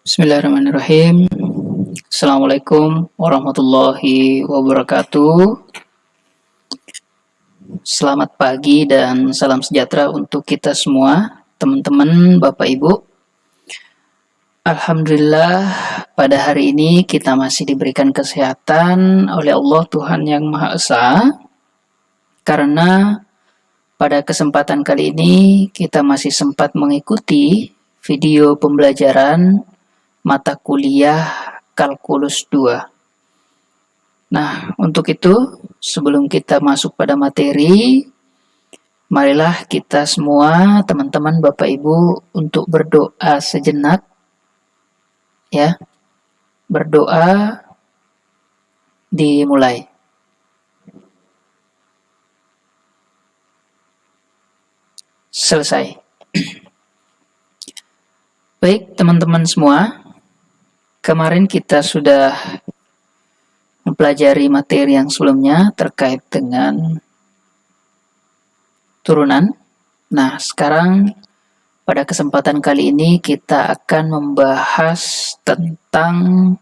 Bismillahirrahmanirrahim. Assalamualaikum warahmatullahi wabarakatuh. Selamat pagi dan salam sejahtera untuk kita semua, teman-teman, Bapak Ibu. Alhamdulillah, pada hari ini kita masih diberikan kesehatan oleh Allah Tuhan Yang Maha Esa. Karena pada kesempatan kali ini kita masih sempat mengikuti video pembelajaran mata kuliah Kalkulus 2. Nah, untuk itu, sebelum kita masuk pada materi, marilah kita semua, teman-teman, Bapak Ibu, untuk berdoa sejenak, ya. Berdoa dimulai. Selesai. Baik, teman-teman semua, kemarin kita sudah mempelajari materi yang sebelumnya terkait dengan turunan. Nah, sekarang pada kesempatan kali ini kita akan membahas tentang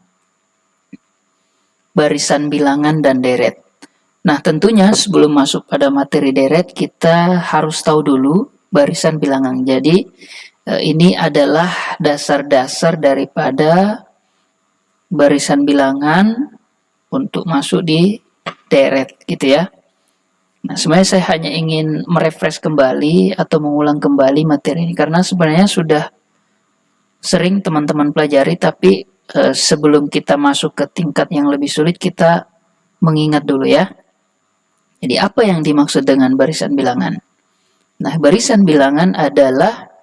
barisan bilangan dan deret. Nah, tentunya sebelum masuk pada materi deret, kita harus tahu dulu barisan bilangan. Jadi, ini adalah dasar-dasar daripada barisan bilangan untuk masuk di deret gitu ya. Nah, sebenarnya saya hanya ingin merefresh kembali atau mengulang kembali materi ini karena sebenarnya sudah sering teman-teman pelajari, tapi sebelum kita masuk ke tingkat yang lebih sulit kita mengingat dulu ya. Jadi apa yang dimaksud dengan barisan bilangan? Nah, barisan bilangan adalah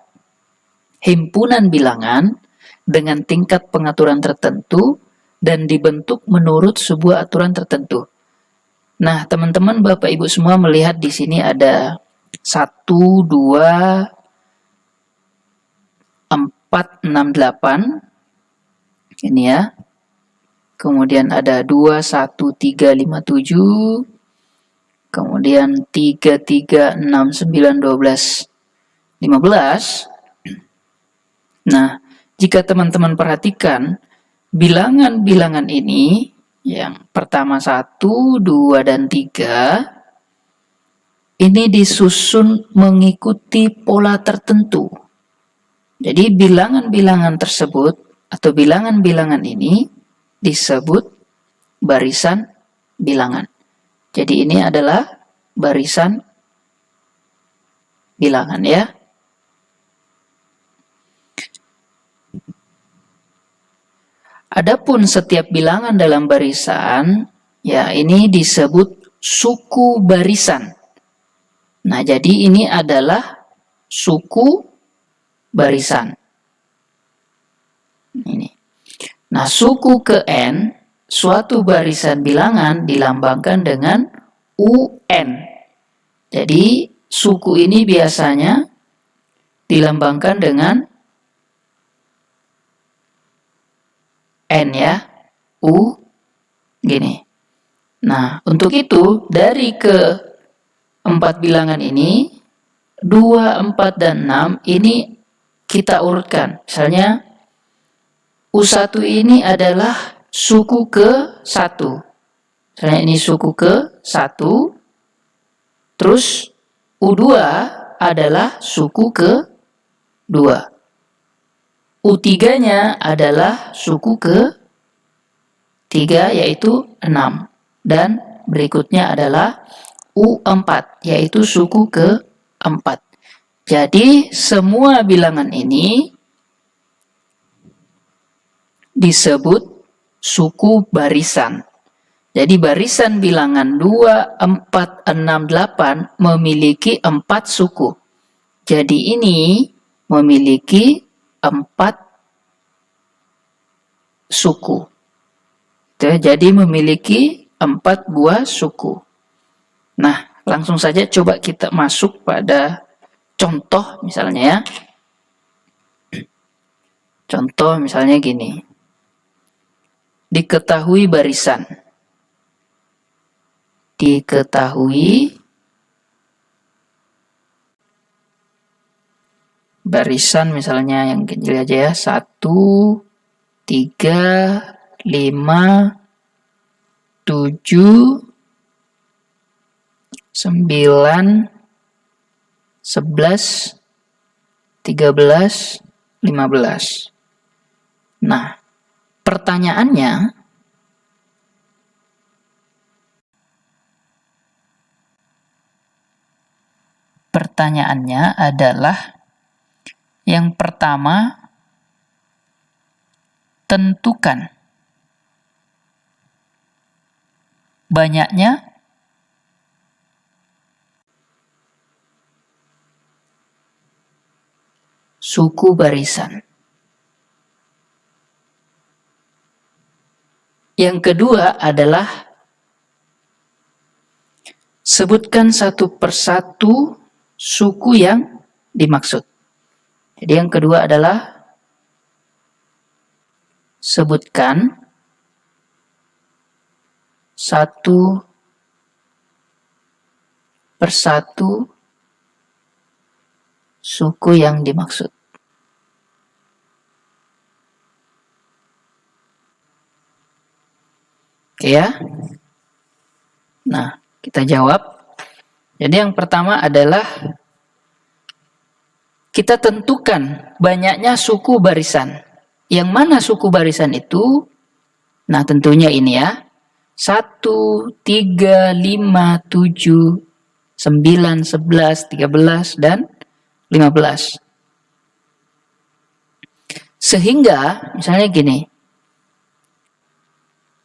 himpunan bilangan dengan tingkat pengaturan tertentu dan dibentuk menurut sebuah aturan tertentu. Nah, teman-teman, Bapak Ibu semua melihat di sini ada 1, 2, 4, 6, 8. Ini ya. Kemudian ada 2, 1, 3, 5, 7. Kemudian 3, 3, 6, 9, 12, 15. Nah, jika teman-teman perhatikan, bilangan-bilangan ini, yang pertama 1, 2, dan 3, ini disusun mengikuti pola tertentu. Jadi bilangan-bilangan tersebut, atau bilangan-bilangan ini, disebut barisan bilangan. Jadi ini adalah barisan bilangan ya. Adapun setiap bilangan dalam barisan, ya ini disebut suku barisan. Nah, jadi ini adalah suku barisan. Ini. Nah, suku ke N, suatu barisan bilangan dilambangkan dengan UN. Jadi, suku ini biasanya dilambangkan dengan N ya, U, gini. Nah, untuk itu, dari keempat bilangan ini, 2, 4, dan 6, ini kita urutkan. Misalnya, U1 ini adalah suku ke-1. Misalnya ini suku ke-1, terus U2 adalah suku ke-2. U3-nya adalah suku ke-3, yaitu 6. Dan berikutnya adalah U4, yaitu suku ke-4. Jadi, semua bilangan ini disebut suku barisan. Jadi, barisan bilangan 2, 4, 6, 8 memiliki 4 suku. Jadi, ini memiliki 4 suku. Jadi memiliki 4 buah suku. Nah, langsung saja coba kita masuk pada contoh misalnya ya. Contoh misalnya gini. Diketahui barisan. Diketahui barisan misalnya yang kecil aja ya, 1, 3, 5, 7, 9, 11, 13, 15. Nah, pertanyaannya adalah yang pertama, tentukan banyaknya suku barisan. Yang kedua adalah sebutkan satu persatu suku yang dimaksud. Jadi yang kedua adalah sebutkan satu persatu suku yang dimaksud. Oke ya. Nah, kita jawab. Jadi yang pertama adalah kita tentukan banyaknya suku barisan. Yang mana suku barisan itu? Nah, tentunya ini ya. 1, 3, 5, 7, 9, 11, 13, dan 15. Sehingga, misalnya gini.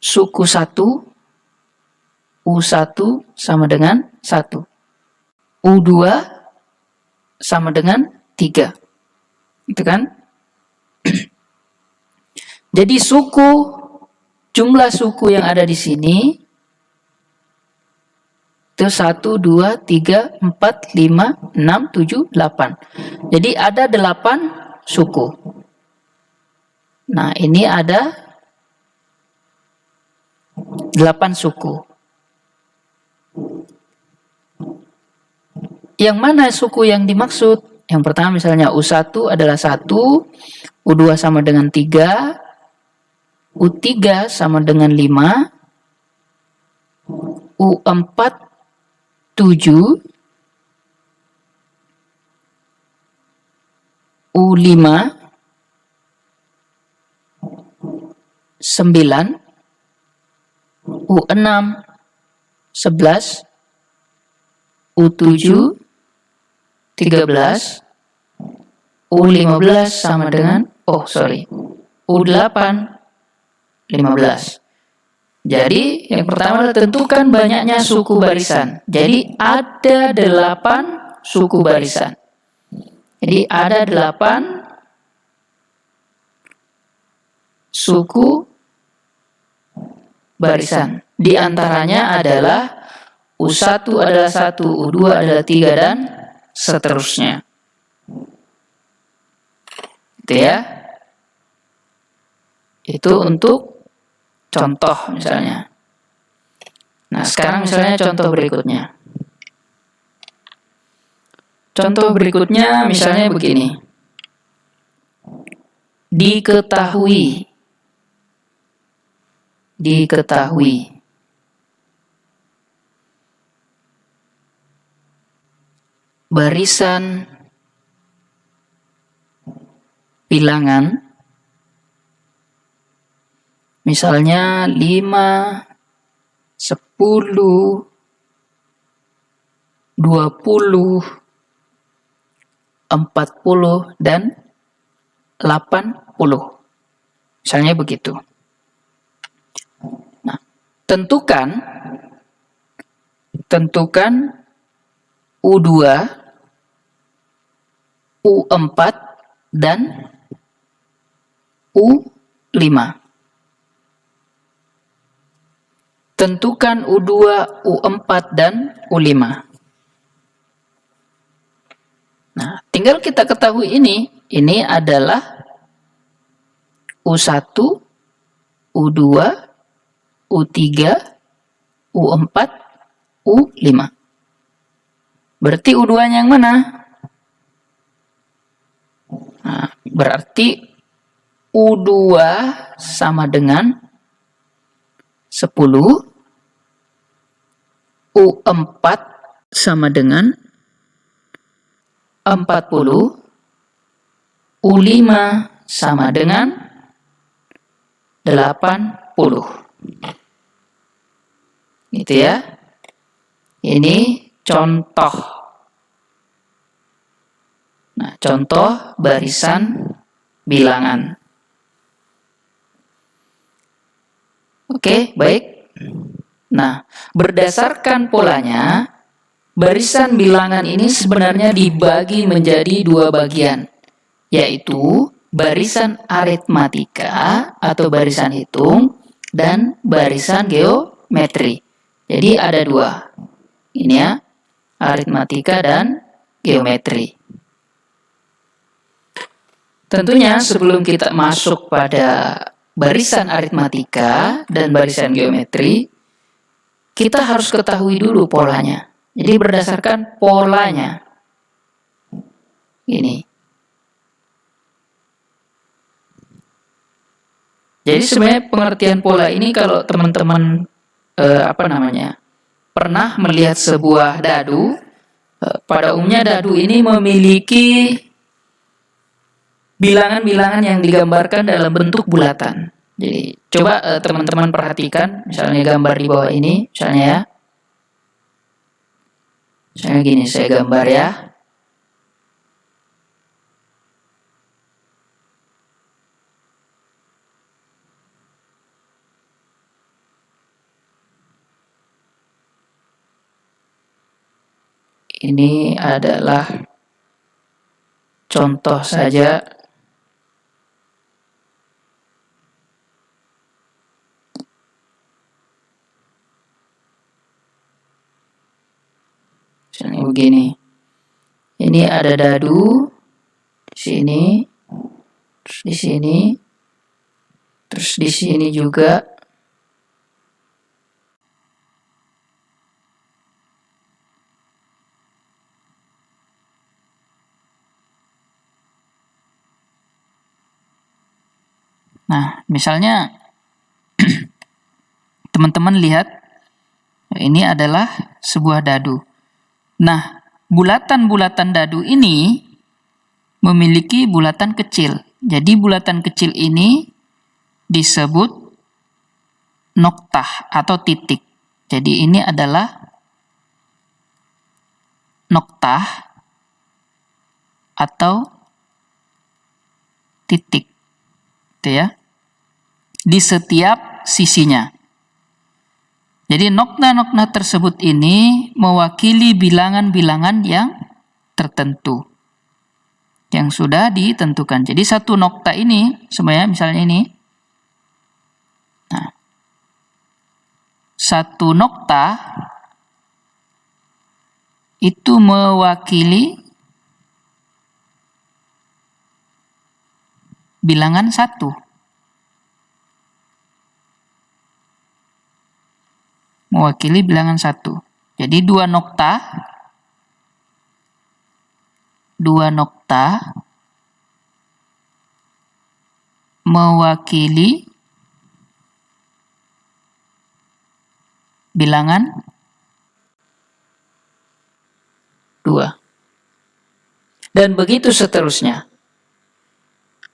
Suku 1, U1 sama dengan 1. U2 sama dengan 3. Gitu kan? Jadi jumlah suku yang ada di sini itu 1, 2, 3, 4, 5, 6, 7, 8. Jadi ada 8 suku. Nah, ini ada 8 suku. Yang mana suku yang dimaksud? Yang pertama misalnya U1 adalah 1, U2 sama dengan 3, U3 sama dengan 5, U4 7, U5 9, U6 11, U7 13, U15 sama dengan U8 15. Jadi yang pertama adalah tentukan banyaknya suku barisan. Jadi ada 8 suku barisan. Jadi ada 8 suku barisan. Di antaranya adalah U1 adalah 1, U2 adalah 3, dan seterusnya. Itu ya. Itu untuk contoh misalnya. Nah, sekarang misalnya contoh berikutnya. Contoh berikutnya misalnya begini. Diketahui. Barisan bilangan misalnya 5, 10, 20, 40, dan 80. Misalnya begitu. Nah, tentukan U2, U4, dan U5. Tentukan U2, U4, dan U5. Nah, tinggal kita ketahui ini. Ini adalah U1, U2, U3, U4, U5. Berarti U2-nya yang mana? Nah, berarti U2 sama dengan 10, U4 sama dengan 40, U5 sama dengan 80. Gitu ya. Ini contoh. Nah, contoh barisan bilangan. Oke, baik. Nah, berdasarkan polanya, barisan bilangan ini sebenarnya dibagi menjadi dua bagian, yaitu barisan aritmatika atau barisan hitung dan barisan geometri. Jadi ada dua. Ini ya, aritmatika dan geometri. Tentunya sebelum kita masuk pada barisan aritmatika dan barisan geometri, kita harus ketahui dulu polanya. Jadi berdasarkan polanya. Ini. Jadi sebenarnya pengertian pola ini kalau teman-teman pernah melihat sebuah dadu, pada umumnya dadu ini memiliki bilangan-bilangan yang digambarkan dalam bentuk bulatan. Jadi coba teman-teman perhatikan, misalnya gambar di bawah ini, misalnya ya. Misalnya gini, saya gambar ya. Ini adalah contoh saja. Misalnya begini. Ini ada dadu di sini, terus di sini, terus di sini juga. Nah, misalnya teman-teman lihat, ini adalah sebuah dadu. Nah, bulatan-bulatan dadu ini memiliki bulatan kecil. Jadi bulatan kecil ini disebut noktah atau titik. Jadi ini adalah noktah atau titik. Gitu ya. Di setiap sisinya. Jadi nokta-nokta tersebut ini mewakili bilangan-bilangan yang tertentu. Yang sudah ditentukan. Jadi satu nokta ini, sebenarnya misalnya ini. Nah, satu nokta itu mewakili bilangan 1. Mewakili bilangan 1. Jadi dua nokta mewakili bilangan 2. Dan begitu seterusnya.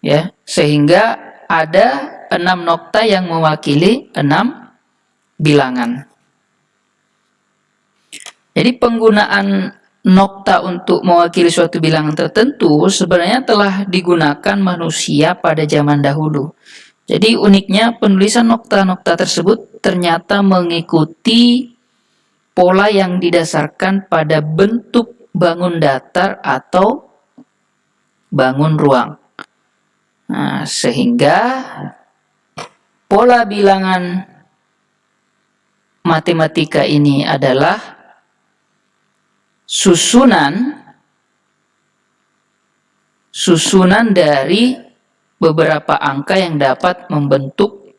Ya, sehingga ada 6 nokta yang mewakili 6 bilangan. Jadi penggunaan nokta untuk mewakili suatu bilangan tertentu sebenarnya telah digunakan manusia pada zaman dahulu. Jadi uniknya penulisan nokta-nokta tersebut ternyata mengikuti pola yang didasarkan pada bentuk bangun datar atau bangun ruang. Nah, sehingga pola bilangan matematika ini adalah susunan dari beberapa angka yang dapat membentuk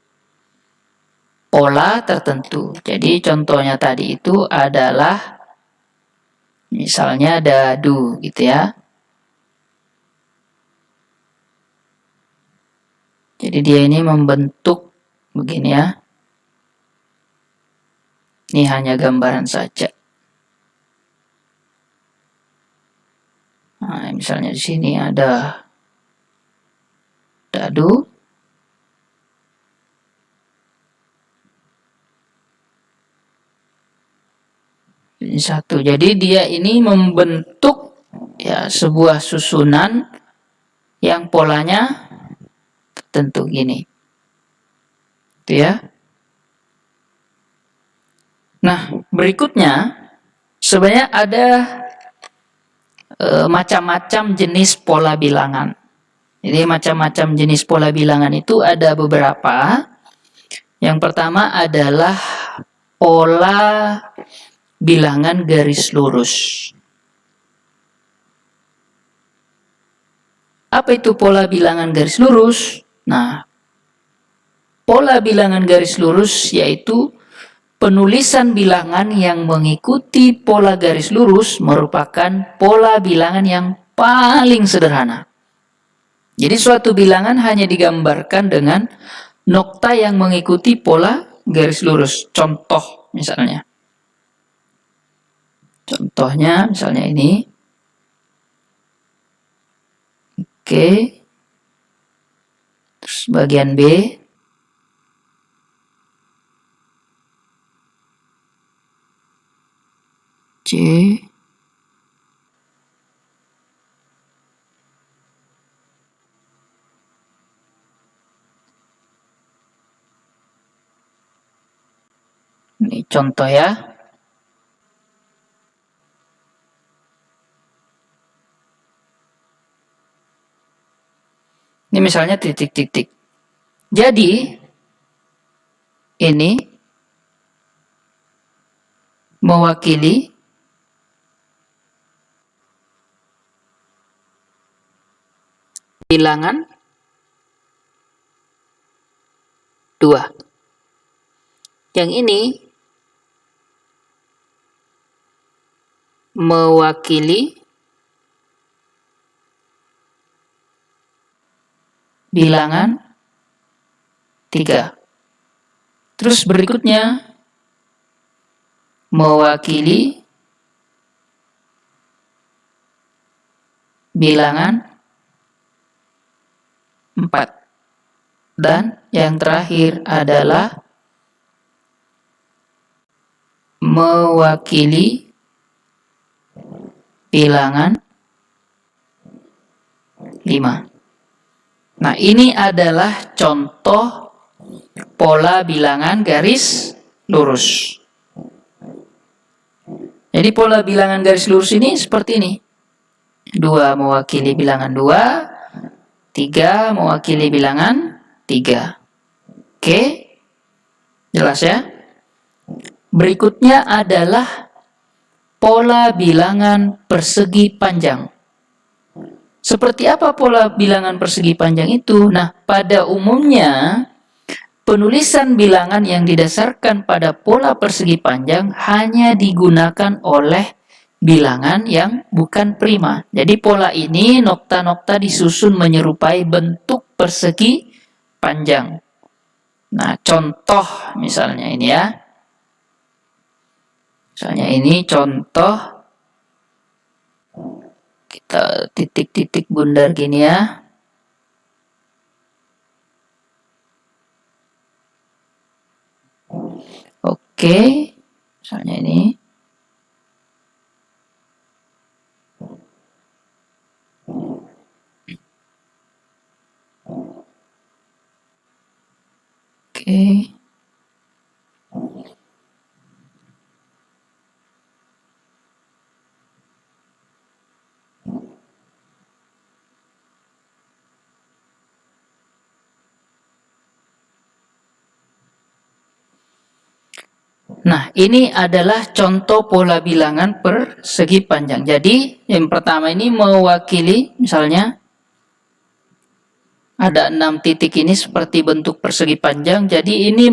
pola tertentu. Jadi contohnya tadi itu adalah misalnya dadu gitu ya. Jadi dia ini membentuk begini ya. Ini hanya gambaran saja. Nah, misalnya di sini ada dadu. Ini satu. Jadi dia ini membentuk ya sebuah susunan yang polanya tertentu gini. Itu ya. Nah, berikutnya sebenarnya ada macam-macam jenis pola bilangan. Jadi macam-macam jenis pola bilangan itu ada beberapa. Yang pertama adalah pola bilangan garis lurus. Apa itu pola bilangan garis lurus? Nah, pola bilangan garis lurus yaitu penulisan bilangan yang mengikuti pola garis lurus merupakan pola bilangan yang paling sederhana. Jadi suatu bilangan hanya digambarkan dengan nokta yang mengikuti pola garis lurus. Contoh misalnya. Contohnya misalnya ini. Oke. Terus bagian B. C. Ini contoh ya. Ini misalnya titik-titik. Jadi, ini mewakili bilangan 2. Yang ini mewakili bilangan 3. Terus berikutnya mewakili bilangan 4. Dan yang terakhir adalah mewakili bilangan 5. Nah, ini adalah contoh pola bilangan garis lurus. Jadi pola bilangan garis lurus ini seperti ini. 2 mewakili bilangan 2, 3 mewakili bilangan 3. Oke? Jelas ya? Berikutnya adalah pola bilangan persegi panjang. Seperti apa pola bilangan persegi panjang itu? Nah, pada umumnya penulisan bilangan yang didasarkan pada pola persegi panjang hanya digunakan oleh bilangan yang bukan prima. Jadi pola ini nokta-nokta disusun menyerupai bentuk persegi panjang. Nah, contoh misalnya ini ya. Misalnya ini contoh. Kita titik-titik bundar gini ya. Oke, misalnya ini. Oke. Nah, ini adalah contoh pola bilangan persegi panjang. Jadi, yang pertama ini mewakili, misalnya, ada 6 titik ini seperti bentuk persegi panjang. Jadi, ini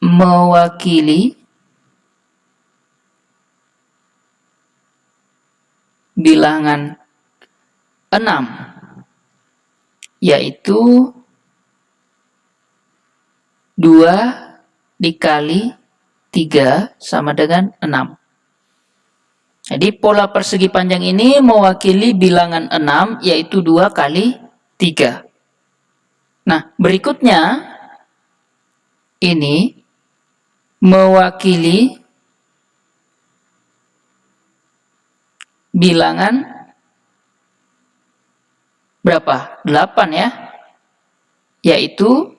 mewakili bilangan 6, yaitu 2 dikali 3 sama dengan 6. Jadi pola persegi panjang ini mewakili bilangan 6, yaitu 2 kali 3. Nah, berikutnya ini mewakili bilangan berapa? 8 ya, yaitu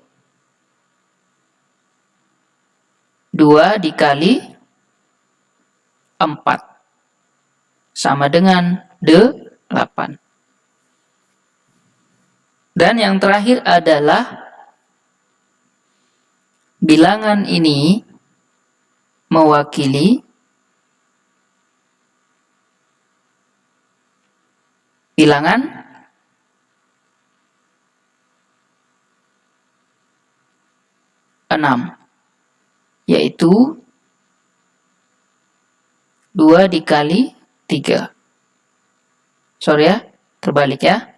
2 dikali 4 sama dengan 8. Dan yang terakhir adalah bilangan ini mewakili bilangan 6, yaitu 2 dikali 3. Sorry ya, terbalik ya.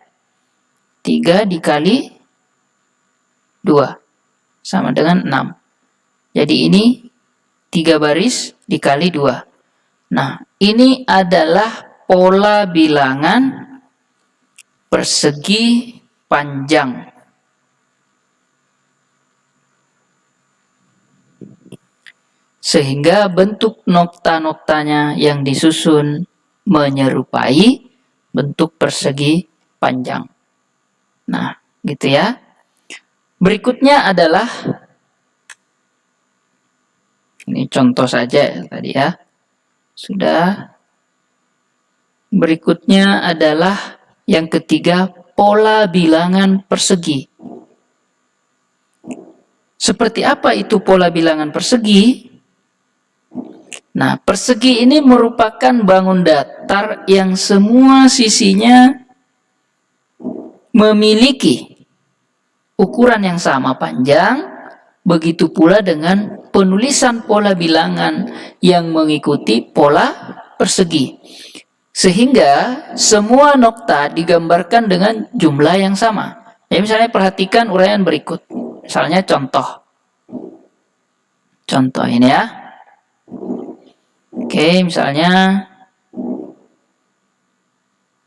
3 dikali 2 sama dengan 6. Jadi ini 3 baris dikali 2. Nah, ini adalah pola bilangan persegi panjang. Sehingga bentuk nokta-noktanya yang disusun menyerupai bentuk persegi panjang. Nah, gitu ya. Berikutnya adalah, ini contoh saja tadi ya. Sudah. Berikutnya adalah yang ketiga, pola bilangan persegi. Seperti apa itu pola bilangan persegi? Nah, persegi ini merupakan bangun datar yang semua sisinya memiliki ukuran yang sama panjang, begitu pula dengan penulisan pola bilangan yang mengikuti pola persegi. Sehingga semua nokta digambarkan dengan jumlah yang sama. Ya, misalnya perhatikan uraian berikut. Misalnya contoh. Contoh ini ya. Oke, misalnya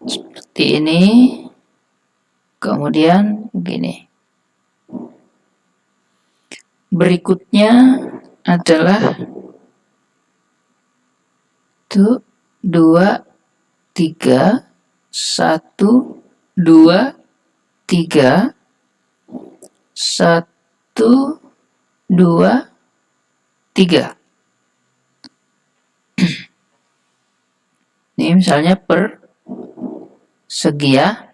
seperti ini. Kemudian begini. Berikutnya adalah 2, 3, 1, 2, 3, 1, 2, 3. Ini misalnya persegi ya.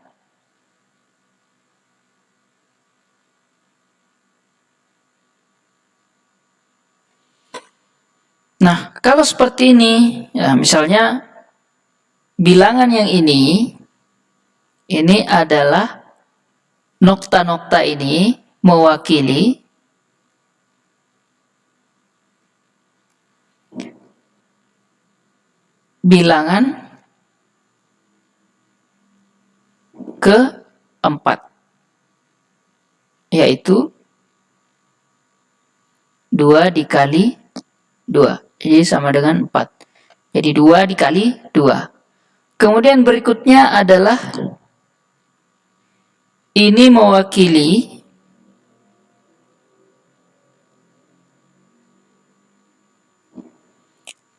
Nah, kalau seperti ini, ya misalnya bilangan yang ini adalah nokta-nokta ini mewakili bilangan keempat, yaitu 2 dikali 2. Jadi sama dengan 4. Jadi 2 dikali 2. Kemudian berikutnya adalah ini mewakili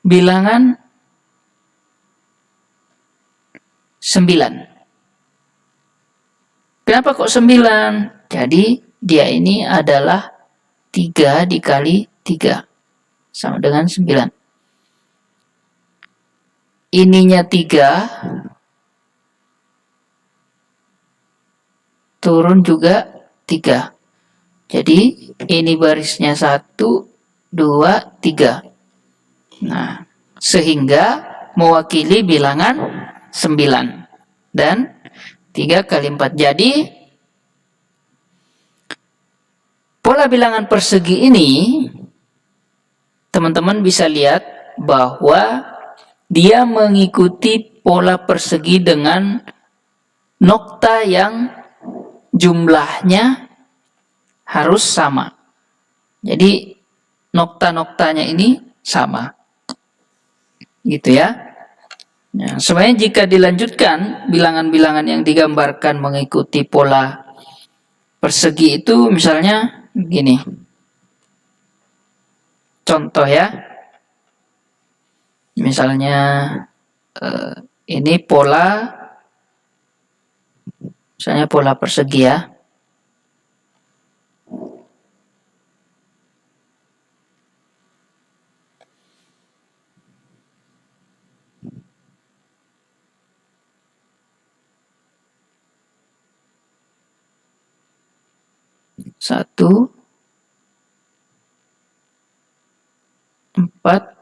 bilangan 9. Kenapa kok 9? Jadi dia ini adalah 3 dikali 3. Sama dengan 9. Ininya 3. Turun juga 3. Jadi ini barisnya 1, 2, 3. Nah, sehingga mewakili bilangan 9. Dan 3 kali 4. Jadi pola bilangan persegi ini teman-teman bisa lihat bahwa dia mengikuti pola persegi dengan nokta yang jumlahnya harus sama. Jadi nokta-noktanya ini sama. Gitu ya. Nah, sebenarnya jika dilanjutkan, bilangan-bilangan yang digambarkan mengikuti pola persegi itu misalnya gini. Contoh ya. Misalnya ini pola, misalnya pola persegi ya. Satu, 4,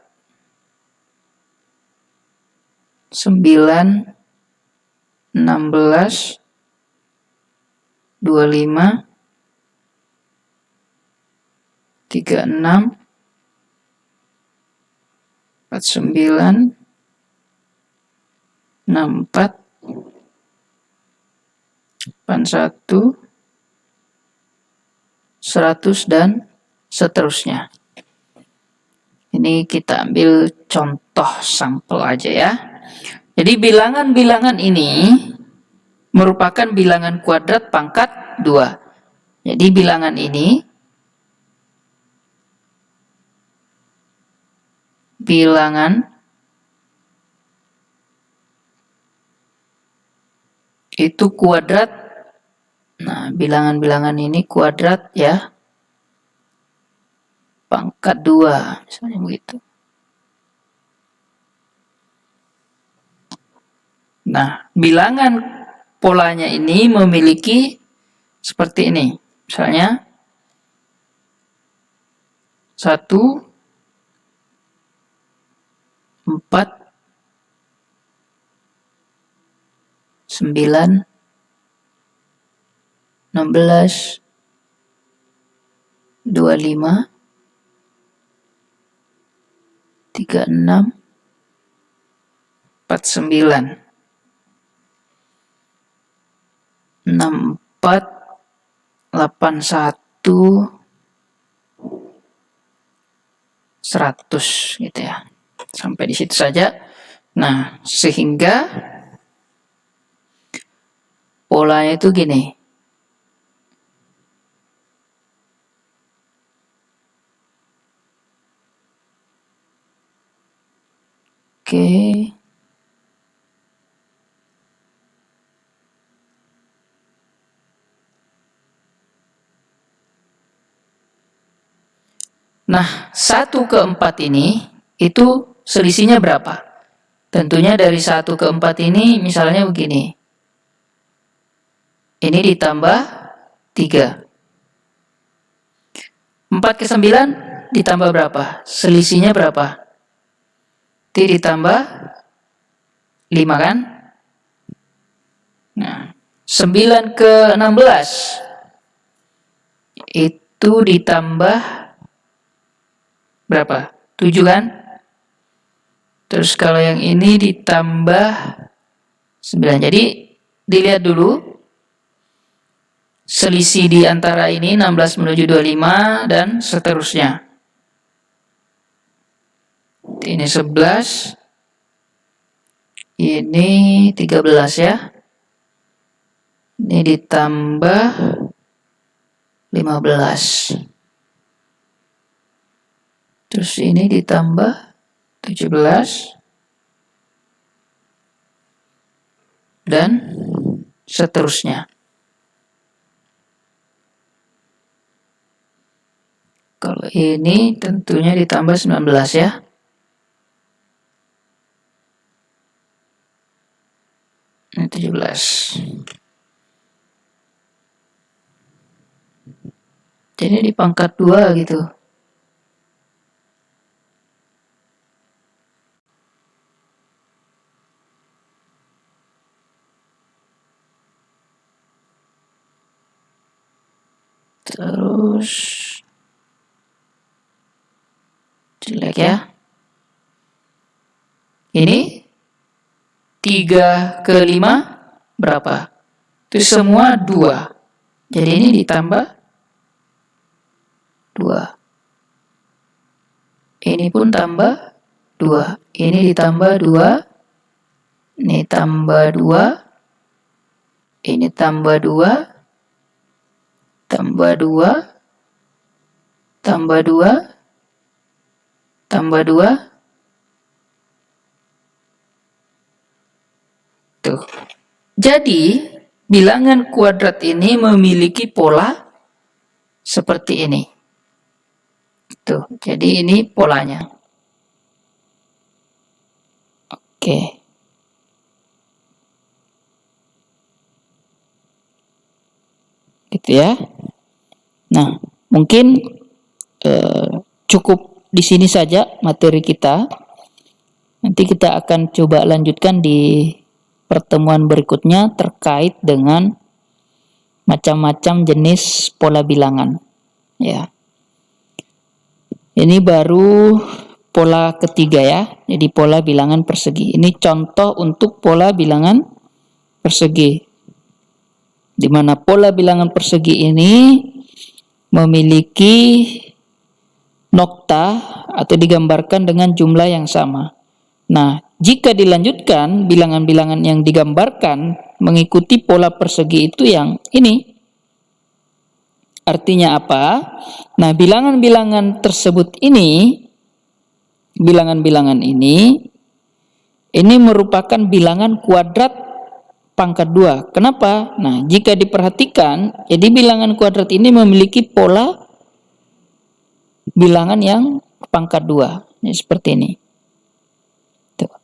9, 16, 25, 36, 49, 64, 81, 100 dan seterusnya. Ini kita ambil contoh sampel aja ya. Jadi bilangan-bilangan ini merupakan bilangan kuadrat pangkat 2. Jadi bilangan ini itu kuadrat. Nah, bilangan-bilangan ini kuadrat ya. Pangkat 2, misalnya begitu. Nah, bilangan polanya ini memiliki seperti ini. Misalnya 1, 4, 9, 16, 25, 36, 49, 64, 81, 100 gitu ya. Sampai di situ saja. Nah, sehingga polanya itu gini. Oke. Nah, 1 ke 4 ini itu selisihnya berapa? Tentunya dari 1 ke 4 ini misalnya begini. Ini ditambah 3. 4 ke 9 ditambah berapa? Selisihnya berapa? T ditambah 5 kan? Nah, 9 ke 16 itu ditambah berapa? 7 kan? Terus kalau yang ini ditambah 9. Jadi dilihat dulu selisih di antara ini 16 menuju 25 dan seterusnya. Ini 11. Ini 13 ya. Ini ditambah 15. Terus ini ditambah 17. Dan seterusnya. Kalau ini tentunya ditambah 19 ya. Ini 17. Jadi di pangkat 2 gitu. Terus jelek ya. Ini 3 ke 5 berapa? Itu semua 2. Jadi ini ditambah 2. Ini pun tambah 2. Ini ditambah 2. Ini tambah 2. Ini tambah 2. Tambah 2. Tambah 2. Tambah 2. Tuh. Jadi, bilangan kuadrat ini memiliki pola seperti ini. Tuh, jadi ini polanya. Oke. Gitu ya. Nah, mungkin cukup di sini saja materi kita. Nanti kita akan coba lanjutkan di pertemuan berikutnya terkait dengan macam-macam jenis pola bilangan. Ya. Ini baru pola ketiga ya. Jadi pola bilangan persegi. Ini contoh untuk pola bilangan persegi. Di mana pola bilangan persegi ini memiliki nokta atau digambarkan dengan jumlah yang sama. Nah, jika dilanjutkan bilangan-bilangan yang digambarkan mengikuti pola persegi itu yang ini. Artinya apa? Nah, bilangan-bilangan tersebut ini, bilangan-bilangan ini merupakan bilangan kuadrat pangkat 2. Kenapa? Nah, jika diperhatikan, jadi bilangan kuadrat ini memiliki pola bilangan yang pangkat 2. Ya, seperti ini. Tuh.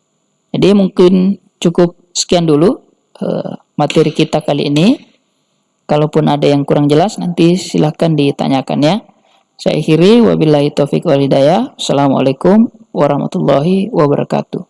Jadi mungkin cukup sekian dulu materi kita kali ini. Kalaupun ada yang kurang jelas, nanti silahkan ditanyakan ya. Saya akhiri, wabillahi taufiq wal hidayah. Assalamualaikum warahmatullahi wabarakatuh.